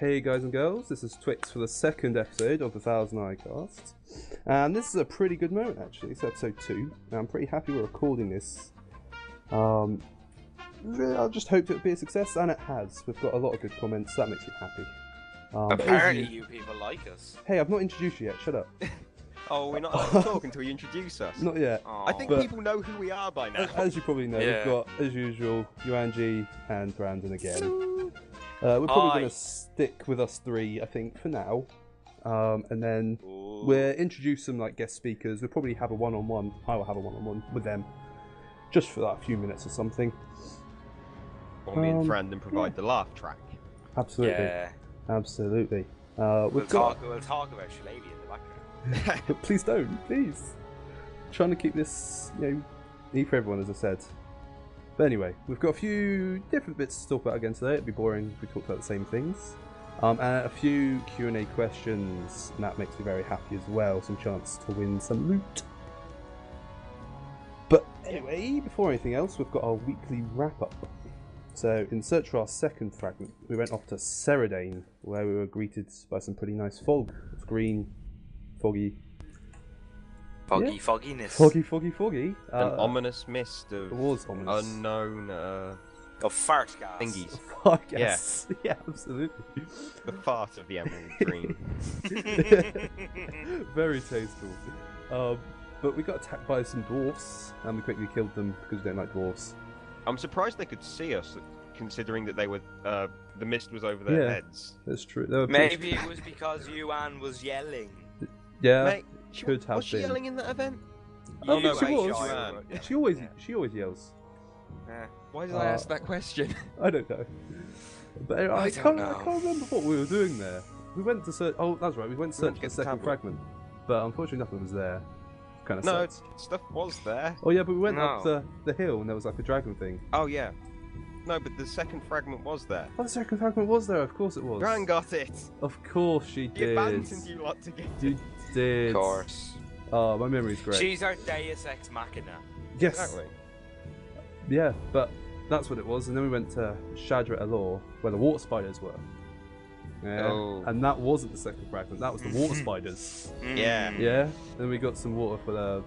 Hey guys and girls, this is Twix for the second episode of the Thousand Eyecast. And this is a pretty good moment actually, it's episode 2. And I'm pretty happy we're recording this. I just hoped it would be a success, and it has. We've got a lot of good comments, that makes me happy. Apparently you people like us. Hey, I've not introduced you yet, shut up. Oh, we're not allowed to talk until you introduce us. Not yet. Aww. I think people know who we are by now. As you probably know, Yeah. we've got, as usual, Yuanji and Thranden again. We're probably going to stick with us three, I think, for now. And then we'll introduce some like guest speakers. We'll probably have a one-on-one. I will have a one-on-one with them, just for like a few minutes or something. Or me and Thranden provide the laugh track. Absolutely. Yeah. Absolutely. We'll talk about Shillelagh in the background. But please don't, please. Trying to keep this, neat for everyone, as I said. But anyway, we've got a few different bits to talk about again today. It'd be boring if we talked about the same things. And a few Q&A questions, and that makes me very happy as well. Some chance to win some loot. But anyway, before anything else, we've got our weekly wrap-up. So, in search for our second fragment, we went off to Ceridane, where we were greeted by some pretty nice fog. It was green, foggy. Fogginess. Foggy. An ominous mist of It was ominous. unknown Of fart gas. thingies. I guess. Yeah, absolutely. The fart of the emerald green. Very tasteful. But we got attacked by some dwarfs, and we quickly killed them because we don't like dwarfs. I'm surprised they could see us, considering that they were the mist was over their heads. That's true. They were Maybe it was because Yuan was yelling. Yeah, Mate, could have was she been. yelling in that event? Oh, You no, she were was. sure. She always yells. Yeah. Why did I ask that question? I don't know. But I can't remember what we were doing there. We went to search. Oh, that's right. We went to search for the second fragment, but unfortunately nothing was there. Kind of No, sucks. stuff was there. Oh yeah, but we went up the hill and there was like a dragon thing. Oh yeah. No, but the second fragment was there. Oh, the second fragment was there. Of course it was. Gran got it. Of course she You did. abandoned you lot to get You it. did. Of course. Oh, my memory's great. She's our Deus Ex Machina. Yes. Exactly. Yeah, but that's what it was. And then we went to Shadra Elor, where the water spiders were. Yeah. Oh. And that wasn't the second fragment. That was the water spiders. Yeah. Yeah. Then we got some water for the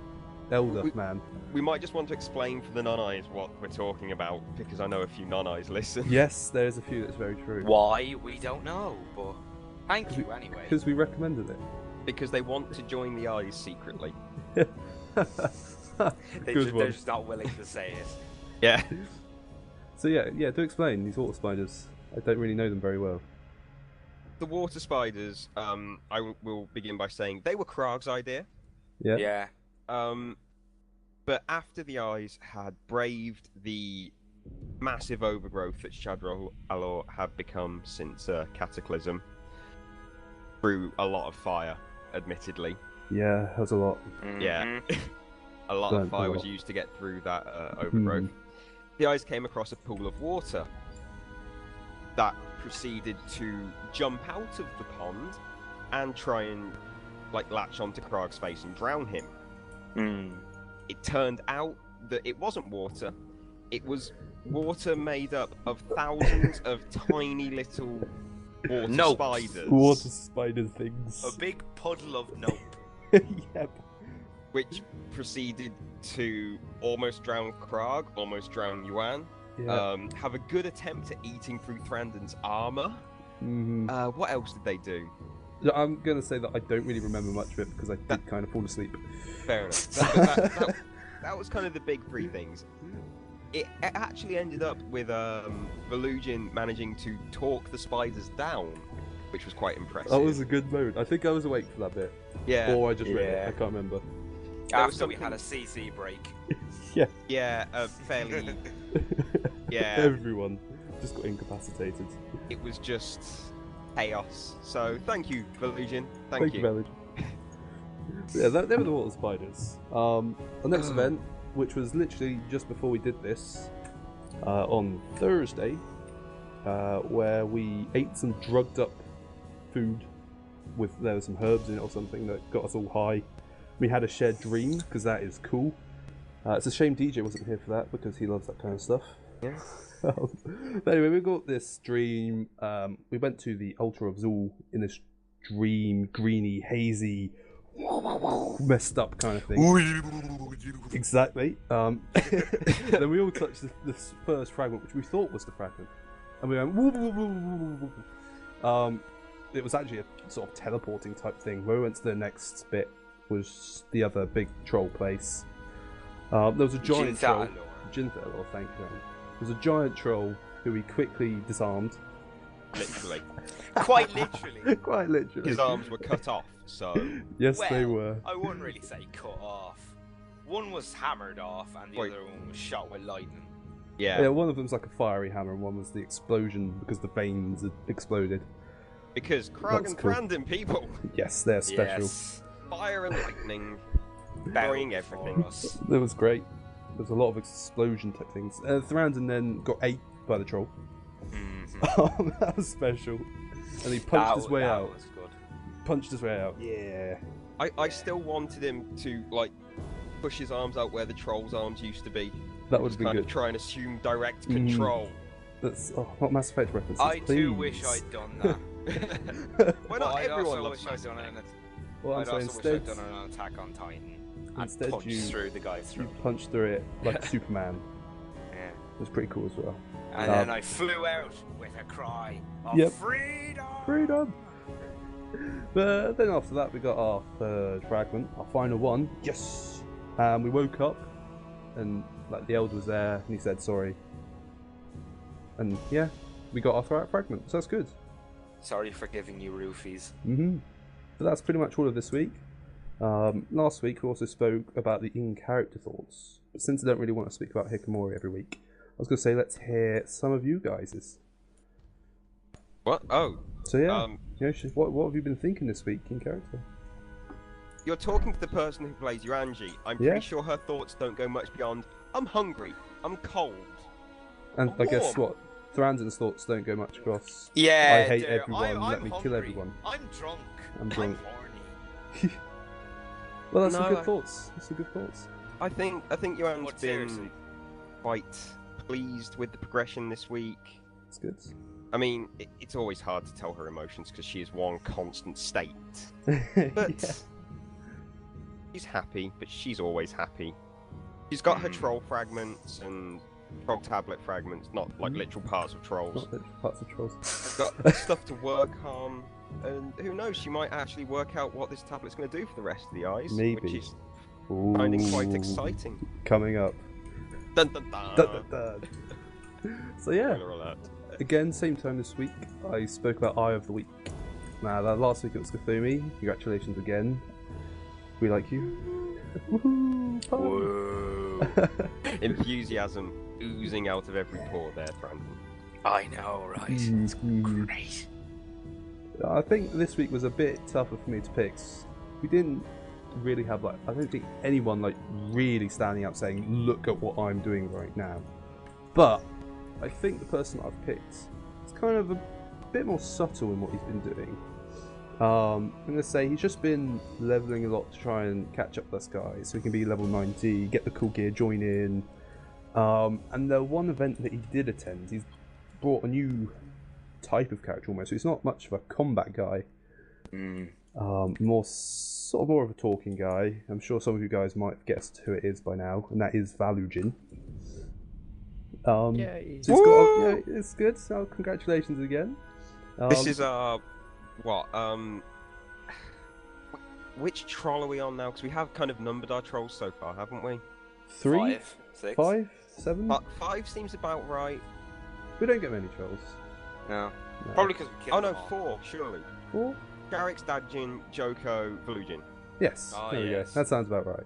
elder man. We might just want to explain for the non-eyes what we're talking about, because I know a few non-eyes listen. Yes, there's a few that's very true. Why? We don't know, but thank you anyway. Because we recommended it. Because they want to join the eyes secretly. Good They're one. just not willing to say it. Yeah. So yeah, do explain these water spiders. I don't really know them very well. The water spiders, I will begin by saying they were Krag's idea. Yeah. Yeah. But after the eyes had braved the massive overgrowth that Shadra Alor had become since Cataclysm, through a lot of fire, admittedly. Yeah, that was a lot. Yeah. A lot Burnt of fire a was lot. used to get through that overgrowth. The eyes came across a pool of water that proceeded to jump out of the pond and try and latch onto Krag's face and drown him. It turned out that it wasn't water. It was water made up of thousands of tiny little water spiders. Water spider things. A big puddle of nope. Yep. Which proceeded to almost drown Krag, almost drown Yuan, Yeah. have a good attempt at eating through Thranden's armor. What else did they do? I'm gonna say that I don't really remember much of it because I did kind of fall asleep. Fair enough. That was kind of the big three things. It actually ended up with Velugin managing to talk the spiders down, which was quite impressive. That was a good moment. I think I was awake for that bit. Yeah. Or I just read it. I can't remember. After we had a CC break. Yeah. Yeah, fairly. Yeah. Everyone just got incapacitated. It was just chaos. So thank you, Velugin. Thank you. Village. Yeah, they were the water spiders. The next event, which was literally just before we did this, on Thursday, where we ate some drugged up food there was some herbs in it or something that got us all high. We had a shared dream because that is cool. It's a shame DJ wasn't here for that because he loves that kind of stuff. Yeah. But anyway, we got this dream. We went to the altar of Zul in this dream, greeny, hazy, messed up kind of thing. Exactly. Then we all touched this first fragment, which we thought was the fragment, and we went. It was actually a sort of teleporting type thing. Where we went to the next bit was the other big troll place. There was a giant troll. Jinthalor, thank you. There was a giant troll who we quickly disarmed. Literally. Quite literally. Quite literally. His arms were cut off, so... Yes, well, they were. I wouldn't really say cut off. One was hammered off and the other one was shot with lightning. Yeah. One of them's like a fiery hammer and one was the explosion because the veins had exploded. Because Krog and Thranden people. Yes, they're special. Yes. Fire and lightning. Burying everything. That was great. There was a lot of explosion type things. Thranden then got ate by the troll. Mm-hmm. That was special. And he punched his way out. Was good. Punched his way out. Yeah. I still wanted him to, like, push his arms out where the troll's arms used to be. That would be kind good. of try and assume direct control. That's what Mass Effect references. I too please. wish I'd done that. Why not I'd everyone also loves wish I'd Mass done Effect? it. Well, I'd I'm also saying wish I'd done an Attack on Titan and instead punched you- through the guy through. You punched through it like Superman. Yeah. It was pretty cool as well. And then I flew out with a cry of Yep. freedom. Freedom! But then after that we got our third fragment, our final one. Yes! We woke up and like the Elder was there and he said sorry. And yeah, we got our third fragment, so that's good. Sorry for giving you roofies. But that's pretty much all of this week. Last week we also spoke about the in-character thoughts. But since I don't really want to speak about Hikamori every week, I was going to say let's hear some of you guys'. What? Oh. So yeah, what have you been thinking this week in character? You're talking to the person who plays Yuanji. I'm pretty sure her thoughts don't go much beyond, I'm hungry, I'm cold. And I'm I guess warm. what? Thranden's thoughts don't go much across. Yeah, I hate dude, everyone, I'm let me kill hungry. everyone. I'm drunk. I'm drunk. horny. Well, that's some No, good I- thoughts. That's some good thoughts. I think Yuan's But been seriously. quite pleased with the progression this week. It's good. I mean, it's always hard to tell her emotions because she is one constant state. But Yeah. she's happy, but she's always happy. She's got her troll fragments and troll tablet fragments, not like literal parts of trolls. Not literal parts of trolls. She's got stuff to work on, and who knows, she might actually work out what this tablet's going to do for the rest of the eyes. Maybe. Which is finding quite Ooh. exciting. Coming up. Dun dun dun! Dun, dun, dun. So yeah, Spoiler alert. again, same time this week, I spoke about Eye of the Week. Now, last week it was Kathumi. Congratulations again. We like you. Woohoo! Whoa. Enthusiasm oozing out of every pore there, Brandon. I know, right? It's great. I think this week was a bit tougher for me to pick. We didn't really have I don't think anyone really standing out saying, look at what I'm doing right now. But I think the person I've picked is kind of a bit more subtle in what he's been doing. I'm going to say he's just been leveling a lot to try and catch up with us guys, so he can be level 90, get the cool gear, join in. And the one event that he did attend, he's brought a new type of character almost, so he's not much of a combat guy. More of a talking guy. I'm sure some of you guys might have guessed who it is by now, and that is Valujin. So he's got it's good. So congratulations again. This is which troll are we on now? Because we have kind of numbered our trolls so far, haven't we? 3, 5, 6. 5, 7. 5 seems about right. We don't get many trolls. No. No. Probably because we killed Oh no, them all. 4 surely. 4? Garrick's Dadjin, Joko, Valujin. Yes. Oh, there we yes. go. That sounds about right.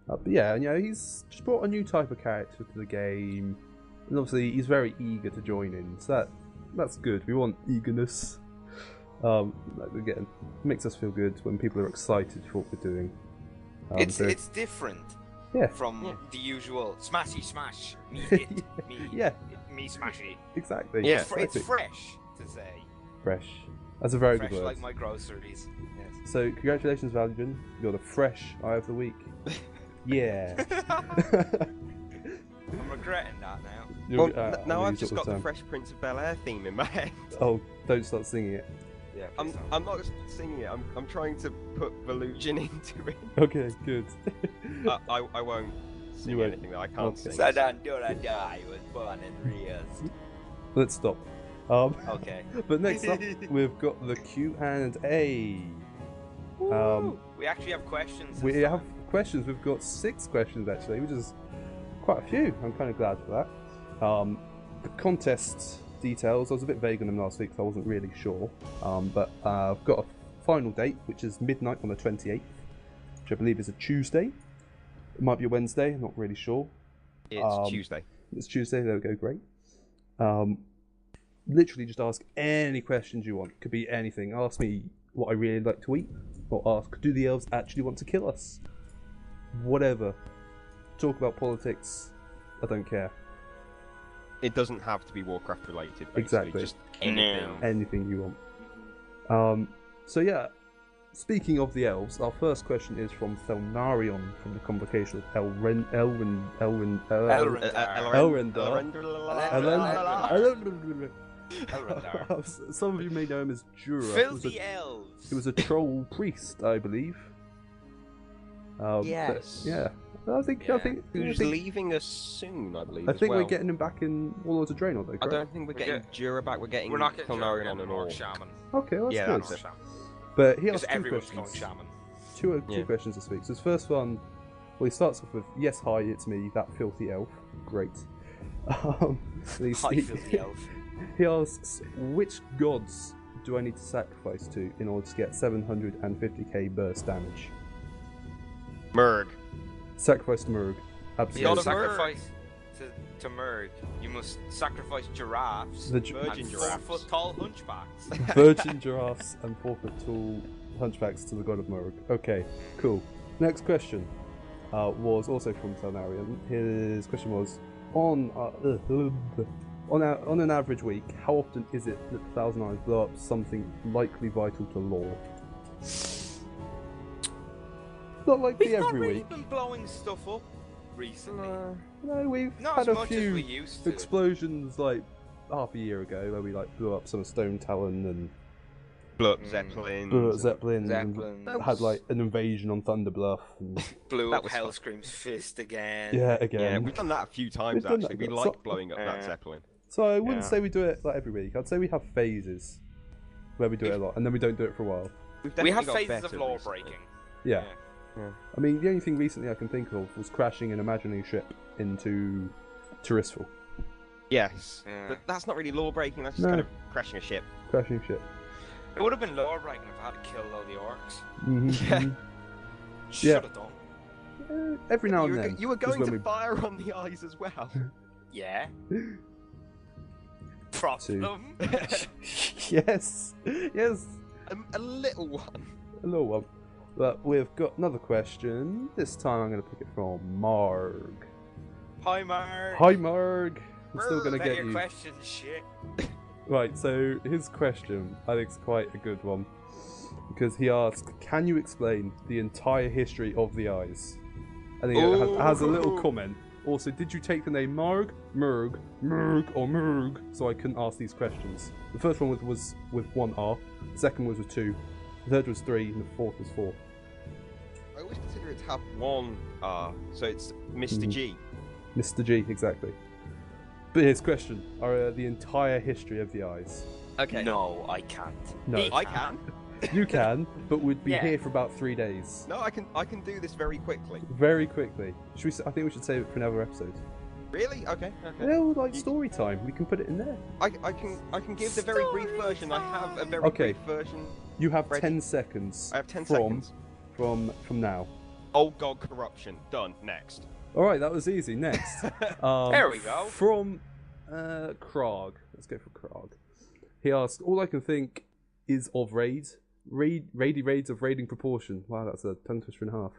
But yeah, he's just brought a new type of character to the game, and obviously he's very eager to join in. So that's good. We want eagerness. Again, it makes us feel good when people are excited for what we're doing. It's different Yeah. from the usual smashy smash, me hit, me, Yeah. me smashy. Exactly. Yeah. It's Exactly. fresh to say. Fresh. That's a very Fresh good word. like my groceries. Yes. So congratulations, Valujin. You're the fresh Eye of the Week. Yeah. I'm regretting that Well, I now I've use just it all got the time. Fresh Prince of Bel-Air theme in my head. Oh, don't start singing it. Yeah, I'm not singing it. I'm trying to put Volusion into it. Okay, good. I won't sing You won't. anything that I can't Okay. sing. Sadandura was born in Rios. Let's stop. Okay. But next up, we've got the Q&A. We actually have questions. We have questions. We've got 6 questions actually, which is quite a few. I'm kind of glad for that. The contest details, I was a bit vague on them last week, so I wasn't really sure. But I've got a final date, which is midnight on the 28th, which I believe is a Tuesday. It might be a Wednesday, I'm not really sure. It's Tuesday. It's Tuesday, there we go, great. Literally just ask any questions you want. Could be anything. Ask me what I really like to eat, or ask, do the elves actually want to kill us? Whatever. Talk about politics, I don't care. It doesn't have to be Warcraft related, basically. Exactly. Just anything. Anything you want. So yeah, speaking of the elves, our first question is from Thelnarion from the convocation of Elrendar. Some of you may know him as Jura. Filthy elves. He was a troll priest, I believe. Yes. Yeah. I think Who's leaving us soon, I believe. I think as well. we're getting him back in Warlords of Draenor, though. I correct? don't think we're getting Jura back. We're getting We're not getting Thelnarion Jura, on an Orc orc. Shaman. Okay, well, that's Yeah, good. that's it. But he Because asked 2 everyone's going questions. Shaman. Two questions this week. So his first one, well, he starts off with, yes, hi, it's me, that filthy elf. Great. Hi, filthy elf. He asks, which gods do I need to sacrifice to in order to get 750k burst damage? Murg. Sacrifice to Murg. You Absolutely. don't sacrifice to Murg. You must sacrifice giraffes. Virgin and giraffes. 4-foot tall hunchbacks. Virgin giraffes and 4-foot tall hunchbacks to the god of Murg. Okay, cool. Next question was also from Thelnarion. His question was, on an average week, how often is it that the Thousand Eyes blow up something likely vital to lore? Not like We've the not every really week. been blowing stuff up recently. No, we've Not had as a much as few we used to. explosions like half a year ago where we like blew up some Stone Talon and Blew up Zeppelin. blew up Zeppelin Zeppelins. and had like an invasion on Thunder Bluff. And... Blew That up was fun. Hellscream's fist again. yeah, again. Yeah, we've done that a few times We've done actually. that, We but like so- blowing up that Zeppelin. So I wouldn't Yeah. say we do it like every week. I'd say we have phases where we do it a lot, and then we don't do it for a while. We have got phases better of law recently. breaking. Yeah. Yeah. I mean, the only thing recently I can think of was crashing an imaginary ship into Tirisfal. Yes, Yeah. but that's not really law breaking. That's just No. kind of crashing a ship. Crashing ship. It would have been law breaking if I had to kill all the orcs. Mhm. Should Yeah. have done. Every now and you, then. you were is going when to we- fire on the eyes as well. Yeah. Problem. Yes. Yes. A little one. A little one. But we've got another question. This time I'm going to pick it from Marg. Hi, Mark. Hi, Marg. I'm still going to Is that get your you. question, shit? Right, so his question, I think, is quite a good one. Because he asked, can you explain the entire history of the eyes? And he has a little comment. Also, did you take the name Marg, Murg, or Murg? So I couldn't ask these questions. The first one was with 1 R, the second was with 2, the third was 3, and the fourth was 4. I always consider it to have one R, so it's Mr. G. Mr. G, exactly. But his question, are the entire history of the eyes. Okay. No, I can't. No. I can. You can, but we'd be Yeah. here for about 3 days. No, I can do this very quickly. Very quickly. I think we should save it for another episode. Really? Okay. Yeah, well, like story time. We can put it in there. I can give the very brief version. I have a very Okay. brief version. You have Ready? 10 seconds. I have 10 from, seconds. From now. Old God corruption. Done. Next. Alright, that was easy. Next. There we go. From Krog. Let's go for Krog. He asked, all I can think is of raids of raiding proportion. Wow, that's a tongue twister and a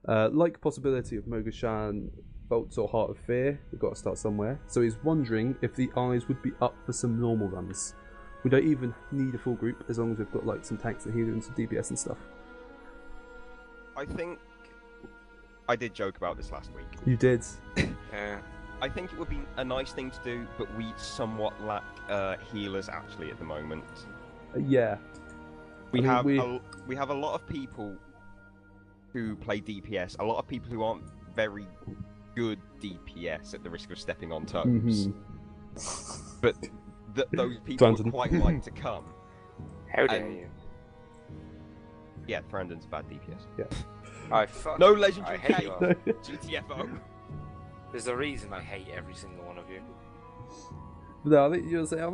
half. Like possibility of Mogashan, Bolts or Heart of Fear. We've got to start somewhere. So he's wondering if the eyes would be up for some normal runs. We don't even need a full group as long as we've got like some tanks and healers and some DPS and stuff. I think I did joke about this last week. You did. Yeah. I think it would be a nice thing to do, but we somewhat lack healers actually at the moment. Yeah. We have a lot of people who play DPS, a lot of people who aren't very good DPS at the risk of stepping on toes. But those people would quite like to come. How dare you? Yeah, Thranden's a bad DPS. Yeah. No legendary I hate K. you all. GTFO. There's a reason I hate every single one of you. No, I think what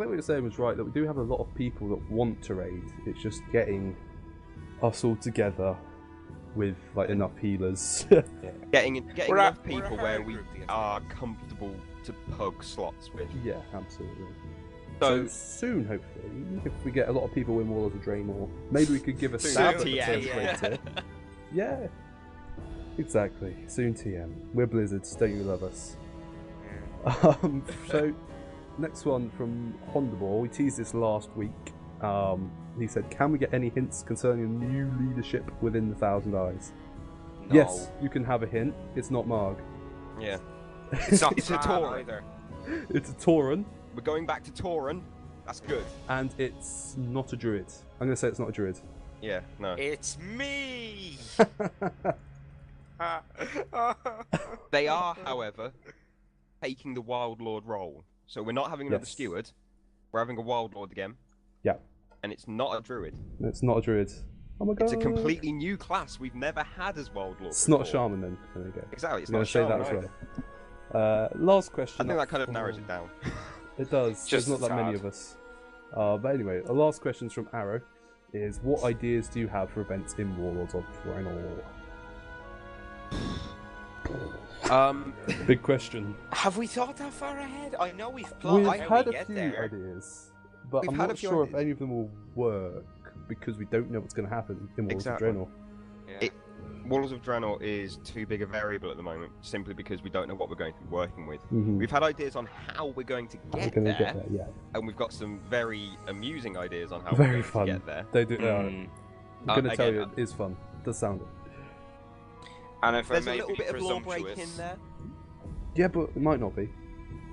you're saying was right, that we do have a lot of people that want to raid. It's just getting us all together with like enough healers. Getting enough people where we are comfortable to pug slots with. Yeah, absolutely. So soon, hopefully, if we get a lot of people in Warlords of Draenor, maybe we could give a stab at the first raid tier. Yeah, exactly. Soon TM. We're Blizzards, don't you love us? So, next one from Hondaball. We teased this last week. He said, can we get any hints concerning new leadership within the Thousand Eyes? No. Yes, you can have a hint. It's not Marg. yeah, It's not It's a Tran Tauren. either. It's a Tauren, we're going back to Tauren. That's good. and it's not a Druid. I'm going to say it's not a Druid. Yeah, no. It's me! They are, however, taking the Wild Lord role. So we're not having another Yes. Steward. We're having a Wild Lord again. Yeah, And it's not a Druid. it's not a Druid. Oh my god. It's a completely new class we've never had as Wild Lord. It's not a before. Shaman then. There we go. Exactly, it's I'm not going a to say that Shaman as either. well. Last question. I think up that kind of for- narrows it down. It does. Just There's not that many sad. of us. But anyway, the last questions from Arrow is, what ideas do you have for events in Warlords of Draenor? Big question. Have we thought that far ahead? I know we've plotted We've how had we a get few there. ideas, but We've I'm had a not few sure if ideas. any of them will work because we don't know what's going to happen in Warlords Exactly. of Draenor. Yeah. Warlords of Draenor is too big a variable at the moment, simply because we don't know what we're going to be working with. Mhm. We've had ideas on how we're going to We're get gonna there, get there, yeah. and we've got some very amusing ideas on how Very we're going fun. to get there. They do. Mm. I'm going to tell again, you, it is fun. It does sound it. And if There's I a may little be bit of law break presumptuous, in there. Yeah, but it might not be.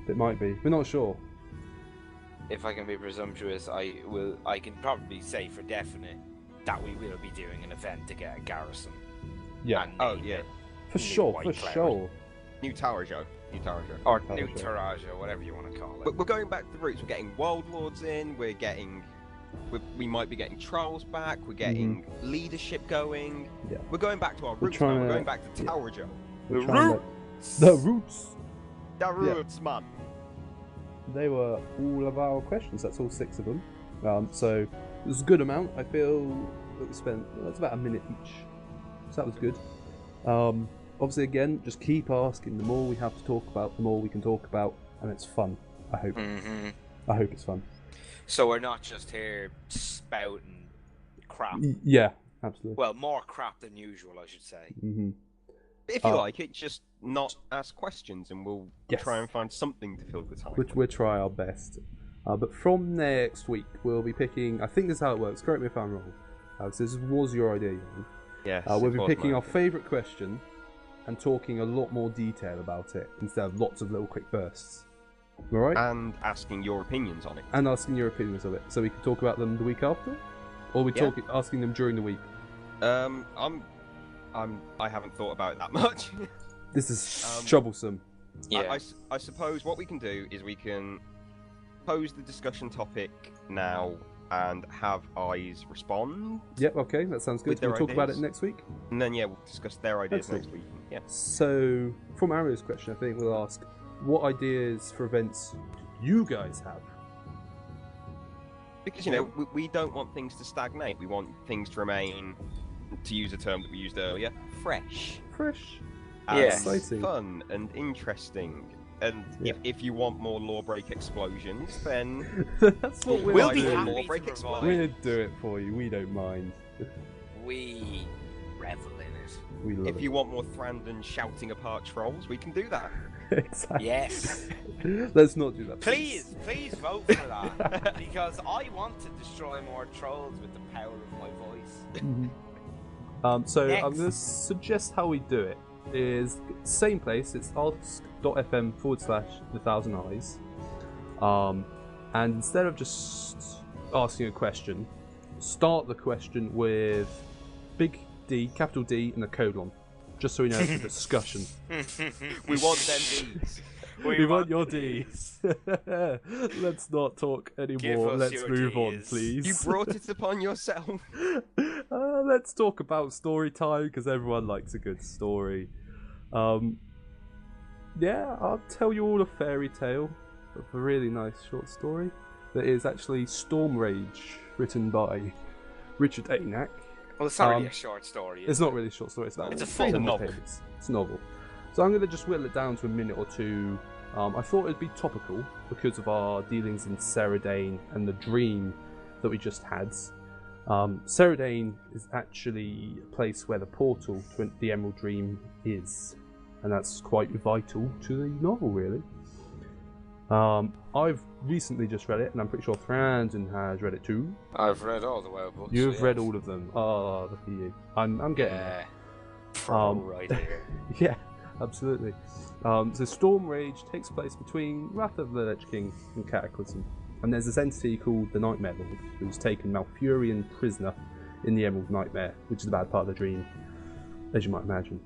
It might be. We're not sure. if I can be presumptuous, I can probably say for definite that we will be doing an event to get a garrison. Yeah. And Oh, name yeah. it For New sure, White for Cloud. sure. New Tower Show. New Tower Show. Or Tower New Show. Taraja, whatever you want to call it. But we're going back to the roots. We're getting Wild Lords in. We might be getting Trolls back. We're getting leadership going. Yeah. We're going back to our We're roots now. trying We're to- going back to Tower Joe. We're trying to- The roots. The roots, man. They were all of our questions. That's all 6 of them. So it was a good amount. I feel that we spent. That's about a minute each. So that was good. Obviously, again, just keep asking. The more we have to talk about, the more we can talk about, and it's fun. I hope. Mm-hmm. I hope it's fun. So we're not just here spouting crap. Yeah, absolutely. Well, more crap than usual, I should say. Mm-hmm. If you like it, just not ask questions, and we'll Yes. try and find something to fill the time. Which we'll try our best. But from next week, we'll be picking. I think this is how it works. Correct me if I'm wrong. So this was your idea. Ian. Yes, We'll it be was picking mine. our favourite question and talking a lot more detail about it instead of lots of little quick bursts. All right? And asking your opinions on it. And asking your opinions of it, so we can talk about them the week after, or we Yeah. asking them during the week. I haven't thought about it that much. This is troublesome. Yeah. I suppose what we can do is we can pose the discussion topic now and have eyes respond, Yep. Okay, that sounds good. With their We'll talk about it ideas. next week. and then we'll discuss their ideas Excellent. next week. Yeah. So, from Ario's question, I think we'll ask, what ideas for events do you guys have? Because we don't want things to stagnate. We want things to remain, to use a term that we used earlier, fresh. Fresh. And Yes. Exciting. fun and interesting. And Yeah. if you want more lawbreak explosions, then That's what we'll We'll might be do do. happy more to break provide. explosions. We'll do it for you. We don't mind. We revel in it. We love If it. you want more Thranden shouting apart trolls, we can do that. Exactly. Yes. Let's not do that. Please vote for that. Because I want to destroy more trolls with the power of my voice. So I'm Next. going to suggest how we do it. is same place. It's ask.fm/the Thousand Eyes. And instead of just asking a question, start the question with big D, capital D, and a colon, just so we know it's a discussion. We want them Ds. We want your Ds. Let's not talk anymore. Let's move on, please. You brought it upon yourself. Let's talk about story time, because everyone likes a good story. Yeah, I'll tell you all a fairy tale of a really nice short story that is actually Storm Rage, written by Richard Aynack. Well, it's not really a short story. It's not really a short story. It's a full novel. It's a novel. So I'm going to just whittle it down to a minute or two. I thought it'd be topical because of our dealings in Seradane and the dream that we just had. Seradane is actually a place where the portal to the Emerald Dream is, and that's quite vital to the novel, really. I've recently just read it, and I'm pretty sure Thranden has read it too. I've read all the WoW books. You've read all of them. Oh, look at you. I'm getting there. Right here. Yeah, absolutely. So Storm Rage takes place between Wrath of the Lich King and Cataclysm. And there's this entity called the Nightmare Lord, who's taken Malfurion prisoner in the Emerald Nightmare, which is a bad part of the dream, as you might imagine.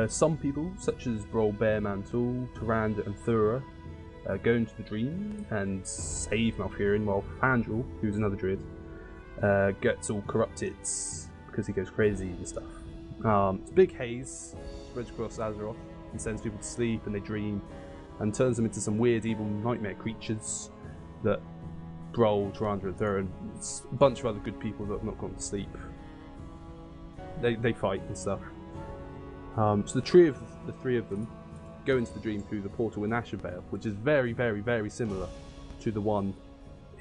Some people, such as Brol Bearmantle, Tyrande and Thura, go into the dream and save Malfurion, while Fandral, who's another druid, gets all corrupted because he goes crazy and stuff. It's a big haze, spreads across Azeroth, and sends people to sleep, and they dream, and turns them into some weird evil nightmare creatures that Brol, Tyrande and Thura, and a bunch of other good people that have not gone to sleep. They fight and stuff. So the three of them go into the dream through the portal in Ashervale, which is very, very, very similar to the one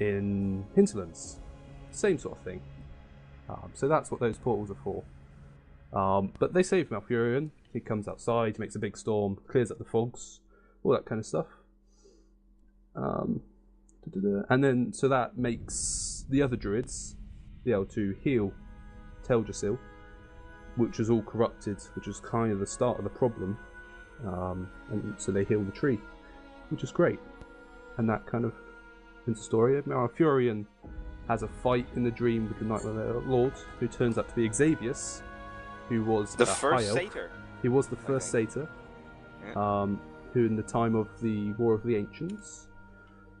in Hinterlands. Same sort of thing. So that's what those portals are for. But they save Malfurion. He comes outside, makes a big storm, clears up the fogs, all that kind of stuff. And then, so that makes the other druids be able to heal Teldrassil, which was all corrupted, which was kind of the start of the problem. And so they heal the tree, which is great. And that kind of ends the story. Malfurion has a fight in the dream with the Nightmare Lord, who turns out to be Xavius, who was the first satyr. He was the first satyr, who in the time of the War of the Ancients.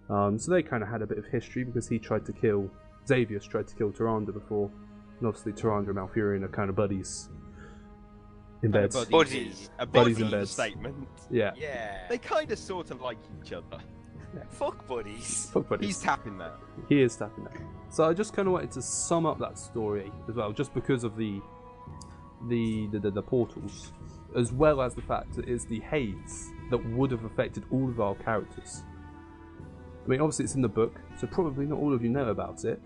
So they kind of had a bit of history, because Xavius tried to kill Tyrande before, and obviously Tyrande and Malfurion are kind of buddies in bed. Buddies in bed. Statement. Yeah. They kind of sort of like each other. Yeah. Fuck buddies. He's tapping that. He is tapping that. So I just kind of wanted to sum up that story as well, just because of the portals, as well as the fact that it's the haze that would have affected all of our characters. I mean, obviously it's in the book, so probably not all of you know about it.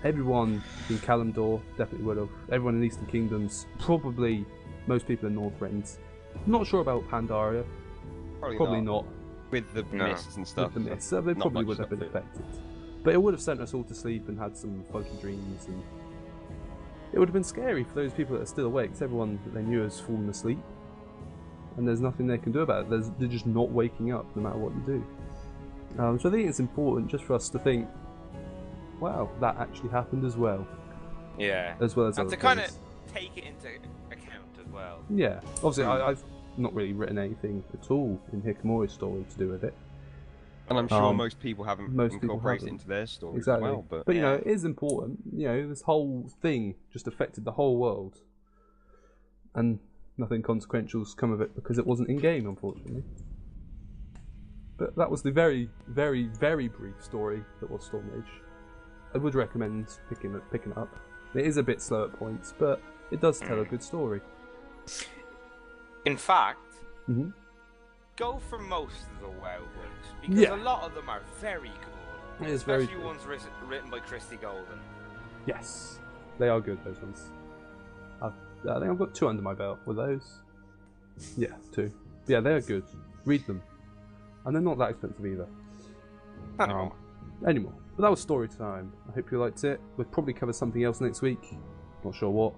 Everyone in Kalimdor definitely would have. Everyone in Eastern Kingdoms, probably most people in Northrend. Not sure about Pandaria. Probably not. With the mists and stuff. With the mists, so they probably would have been affected. But it would have sent us all to sleep and had some funky dreams, and it would have been scary for those people that are still awake, because everyone that they knew has fallen asleep. And there's nothing they can do about it. They're just not waking up no matter what you do. So I think it's important just for us to think, wow, that actually happened as well. Yeah. As well as and other to kind of things. take it into account as well. Yeah. Obviously, I've not really written anything at all in Hikamori's story to do with it. And I'm sure most people haven't incorporated it into their story exactly. as well. But you know, it is important. You know, this whole thing just affected the whole world. And nothing consequential's come of it because it wasn't in-game, unfortunately. But that was the very, very, very brief story that was Storm Rage. I would recommend picking it up. It is a bit slow at points, but it does tell a good story. In fact, go for most of the WoW books, because a lot of them are very good. Especially ones written by Christy Golden. Yes, they are good, those ones. I think I've got 2 under my belt with those. Yeah, 2. Yeah, they're good. Read them. And they're not that expensive either. Anymore. But that was story time. I hope you liked it. We'll probably cover something else next week. Not sure what.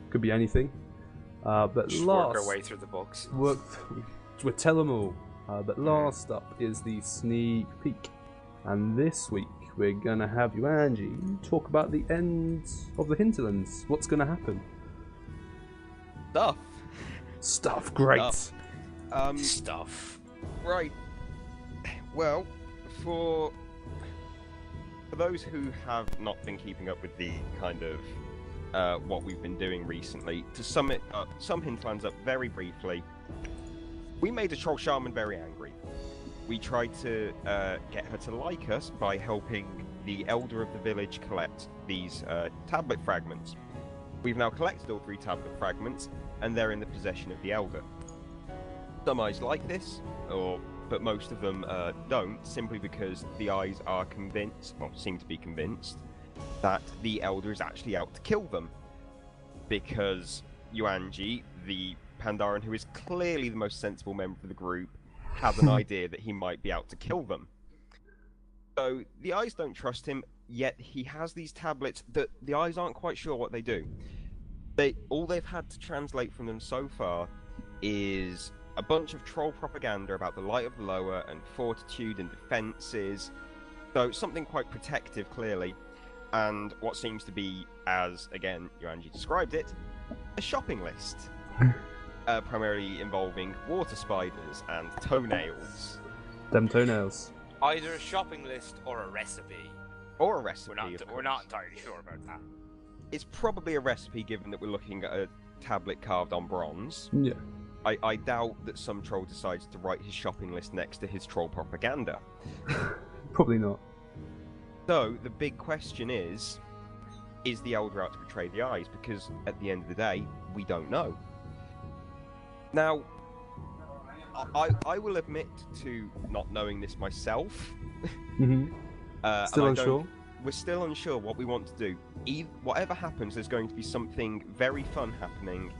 Could be anything. But just last, work our way through the books. We'll tell them all. But last up is the sneak peek. And this week we're going to have Yuanji talk about the end of the hinterlands. What's going to happen? Stuff, great. Stuff. Right. Well, for those who have not been keeping up with the kind of what we've been doing recently, to sum it up, sum hinterlands up very briefly, we made a troll shaman very angry. We tried to get her to like us by helping the elder of the village collect these tablet fragments. We've now collected all 3 tablet fragments, and they're in the possession of the elder. Some eyes like this, but most of them don't, simply because the eyes are convinced, well, seem to be convinced, that the elder is actually out to kill them. Because Yuanji, the Pandaren, who is clearly the most sensible member of the group, had an idea that he might be out to kill them. So the eyes don't trust him, yet he has these tablets that the eyes aren't quite sure what they do. All they've had to translate from them so far is a bunch of troll propaganda about the light of the lower and fortitude and defences. So something quite protective, clearly, and what seems to be, as again Yuanji described it, a shopping list. Primarily involving water spiders and toenails. Them toenails. Either a shopping list or a recipe. Or a recipe. We're not entirely sure about that. It's probably a recipe, given that we're looking at a tablet carved on bronze. Yeah. I doubt that some troll decides to write his shopping list next to his troll propaganda. Probably not. So, the big question is the elder out to betray the eyes? Because at the end of the day, we don't know. Now, I will admit to not knowing this myself. Mm-hmm. Still unsure? We're still unsure what we want to do. Whatever happens, there's going to be something very fun happening,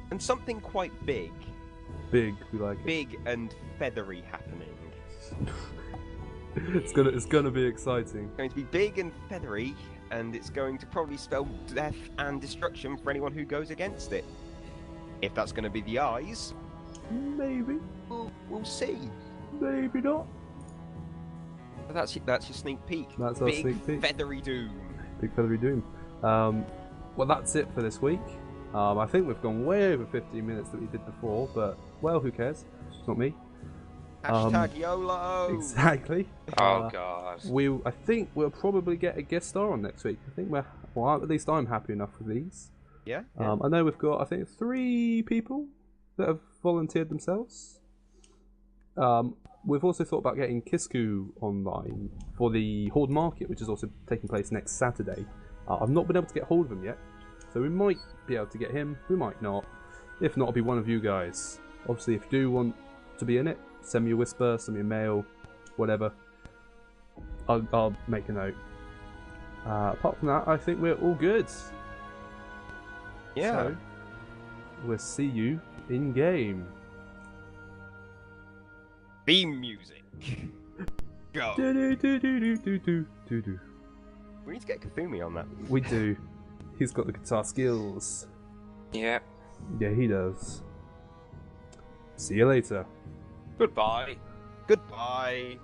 and something quite big. Big, we like it. Big and feathery happening. It's gonna be exciting. It's going to be big and feathery, and it's going to probably spell death and destruction for anyone who goes against it. If that's going to be the eyes, maybe. We'll see. Maybe not. But that's your sneak peek. That's our sneak peek. Feathery doom. Big feathery doom. Well, that's it for this week. I think we've gone way over 15 minutes that we did before, but, well, who cares? It's not me. Hashtag YOLO! Exactly. Oh, God. I think we'll probably get a guest star on next week. I think at least I'm happy enough with these. Yeah. I know we've got, I think, 3 people that have volunteered themselves. We've also thought about getting Kisku online for the Horde Market, which is also taking place next Saturday. I've not been able to get hold of him yet, so we might be able to get him, we might not. If not, it'll be one of you guys. Obviously, if you do want to be in it, send me a whisper, send me a mail, whatever. I'll make a note. Apart from that, I think we're all good. Yeah. So, we'll see you in game. Theme music. Go. Do do do do do do do do. We need to get Kathumi on that. We do. He's got the guitar skills. Yeah. Yeah, he does. See you later. Goodbye. Goodbye.